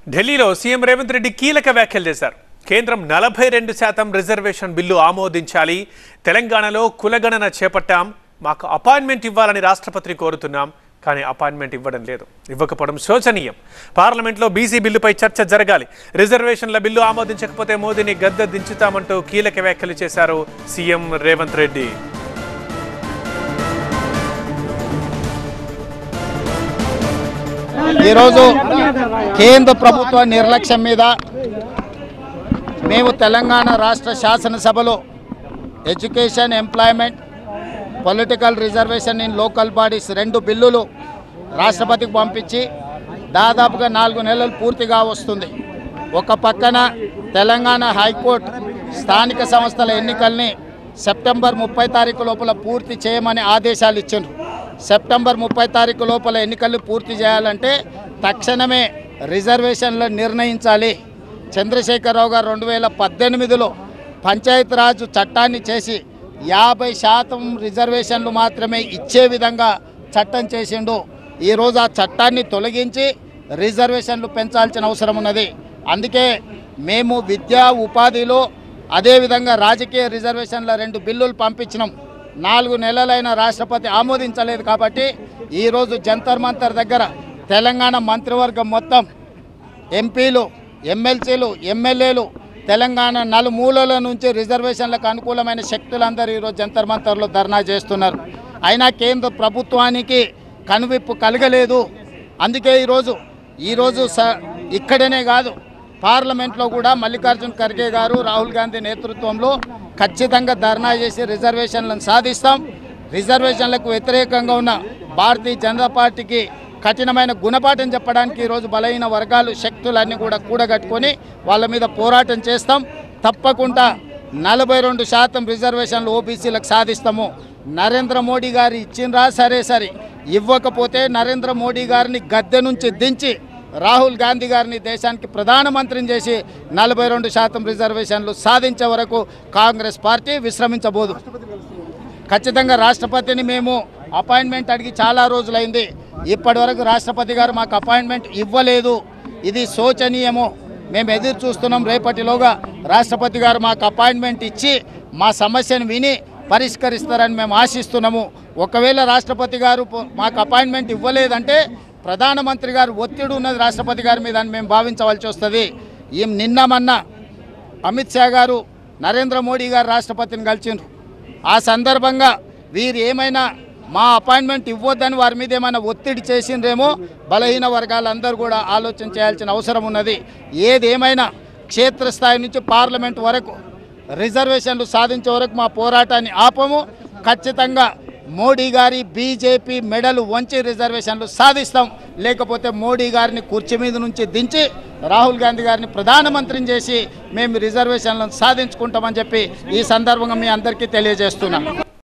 ఢిల్లీలో సీఎం రేవంత్ రెడ్డి కీలక వ్యాఖ్యలు చేశారు. కేంద్రం 42% రిజర్వేషన్ బిల్లు ఆమోదించాలి, తెలంగాణలో కులగణన చేపట్టాం, మాకు అపాయింట్మెంట్ ఇవ్వాలని రాష్ట్రపతిని కోరుతున్నాం, కానీ అపాయింట్మెంట్ ఇవ్వడం లేదు, ఇవ్వకపోవడం శోచనీయం. పార్లమెంట్లో బీసీ బిల్లుపై చర్చ జరగాలి, రిజర్వేషన్ల బిల్లు ఆమోదించకపోతే మోదీని గద్దె దించుతామంటూ కీలక వ్యాఖ్యలు చేశారు సీఎం రేవంత్ రెడ్డి. ఈరోజు కేంద్ర ప్రభుత్వ నిర్లక్ష్యం మీద మేము తెలంగాణ రాష్ట్ర శాసనసభలో education, employment, political reservation in local bodies 2 బిల్లులు రాష్ట్రపతికి పంపించి దాదాపుగా 4 నెలలు పూర్తిగా వస్తుంది. ఒక పక్కన తెలంగాణ హైకోర్టు స్థానిక సంస్థల ఎన్నికల్ని సెప్టెంబర్ 30 తారీఖు లోపల పూర్తి చేయమని ఆదేశాలు ఇచ్చిండ్రు. సెప్టెంబర్ 30 తారీఖు లోపల ఎన్నికలు పూర్తి చేయాలంటే తక్షణమే రిజర్వేషన్లు నిర్ణయించాలి. చంద్రశేఖరరావు గారు 2018లో పంచాయతీరాజ్ చట్టాన్ని చేసి 50% రిజర్వేషన్లు మాత్రమే ఇచ్చే విధంగా చట్టం చేసిండు. ఈరోజు ఆ చట్టాన్ని తొలగించి రిజర్వేషన్లు పెంచాల్సిన అవసరం ఉన్నది. అందుకే మేము విద్యా ఉపాధిలో అదేవిధంగా రాజకీయ రిజర్వేషన్ల 2 బిల్లులు పంపించినాం. 4 నెలలైన రాష్ట్రపతి ఆమోదించలేదు. కాబట్టి ఈరోజు జంతర్ మంతర్ దగ్గర తెలంగాణ మంత్రివర్గం మొత్తం ఎంపీలు, ఎమ్మెల్సీలు, ఎమ్మెల్యేలు తెలంగాణ నలుమూలల నుంచి రిజర్వేషన్లకు అనుకూలమైన శక్తులందరూ ఈరోజు జంతర్ మంతర్లో ధర్నా చేస్తున్నారు. అయినా కేంద్ర ప్రభుత్వానికి కనువిప్పు కలగలేదు. అందుకే ఈరోజు ఇక్కడనే కాదు, పార్లమెంట్లో కూడా మల్లికార్జున్ ఖర్గే గారు, రాహుల్ గాంధీ నేతృత్వంలో ఖచ్చితంగా ధర్నా చేసి రిజర్వేషన్లను సాధిస్తాం. రిజర్వేషన్లకు వ్యతిరేకంగా ఉన్న భారతీయ జనతా పార్టీకి కఠినమైన గుణపాఠం చెప్పడానికి ఈరోజు బలహీన వర్గాలు శక్తులన్నీ కూడా కూడగట్టుకొని వాళ్ళ మీద పోరాటం చేస్తాం. తప్పకుండా 42% రిజర్వేషన్లు ఓబీసీలకు సాధిస్తాము. నరేంద్ర మోడీ గారు ఇచ్చిండ్రా సరే, ఇవ్వకపోతే నరేంద్ర మోడీ గారిని గద్దె నుంచి దించి రాహుల్ గాంధీ గారిని దేశానికి ప్రధానమంత్రిని చేసి 42% రిజర్వేషన్లు సాధించే వరకు కాంగ్రెస్ పార్టీ విశ్రమించబోదు. ఖచ్చితంగా రాష్ట్రపతిని మేము అపాయింట్మెంట్ అడిగి చాలా రోజులైంది. ఇప్పటి వరకు రాష్ట్రపతి గారు మాకు అపాయింట్మెంట్ ఇవ్వలేదు. ఇది శోచనీయము. మేము ఎదురు చూస్తున్నాం. రేపటిలోగా రాష్ట్రపతి గారు మాకు అపాయింట్మెంట్ ఇచ్చి మా సమస్యను విని పరిష్కరిస్తారని మేము ఆశిస్తున్నాము. ఒకవేళ రాష్ట్రపతి గారు మాకు అపాయింట్మెంట్ ఇవ్వలేదంటే ప్రధానమంత్రి గారు ఒత్తిడి ఉన్నది రాష్ట్రపతి గారి మీద అని మేము భావించవలసి వస్తుంది. నిన్న మొన్న అమిత్ షా గారు నరేంద్ర మోడీ గారు రాష్ట్రపతిని కలిసిండ్రు. ఆ సందర్భంగా వీరు ఏమైనా మా అపాయింట్మెంట్ ఇవ్వద్దని వారి మీద ఏమైనా ఒత్తిడి చేసిండ్రేమో బలహీన వర్గాలందరూ కూడా ఆలోచన చేయాల్సిన అవసరం ఉన్నది. ఏదేమైనా క్షేత్రస్థాయి నుంచి పార్లమెంట్ వరకు రిజర్వేషన్లు సాధించే వరకు మా పోరాటాన్ని ఆపము. ఖచ్చితంగా మోడీ గారి బీజేపీ మెడలు వంచి రిజర్వేషన్లు సాధిస్తాం. లేకపోతే మోడీ గారిని కుర్చీ మీద నుంచి దించి రాహుల్ గాంధీ గారిని ప్రధానమంత్రిని చేసి మేము రిజర్వేషన్లను సాధించుకుంటామని చెప్పి ఈ సందర్భంగా మీ అందరికీ తెలియజేస్తున్నాం.